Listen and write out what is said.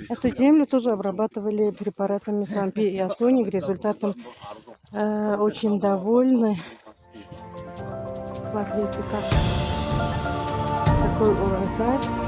Эту землю тоже обрабатывали препаратами Зампи и Атоник. Результатом очень довольны. Смотрите, какой урожай.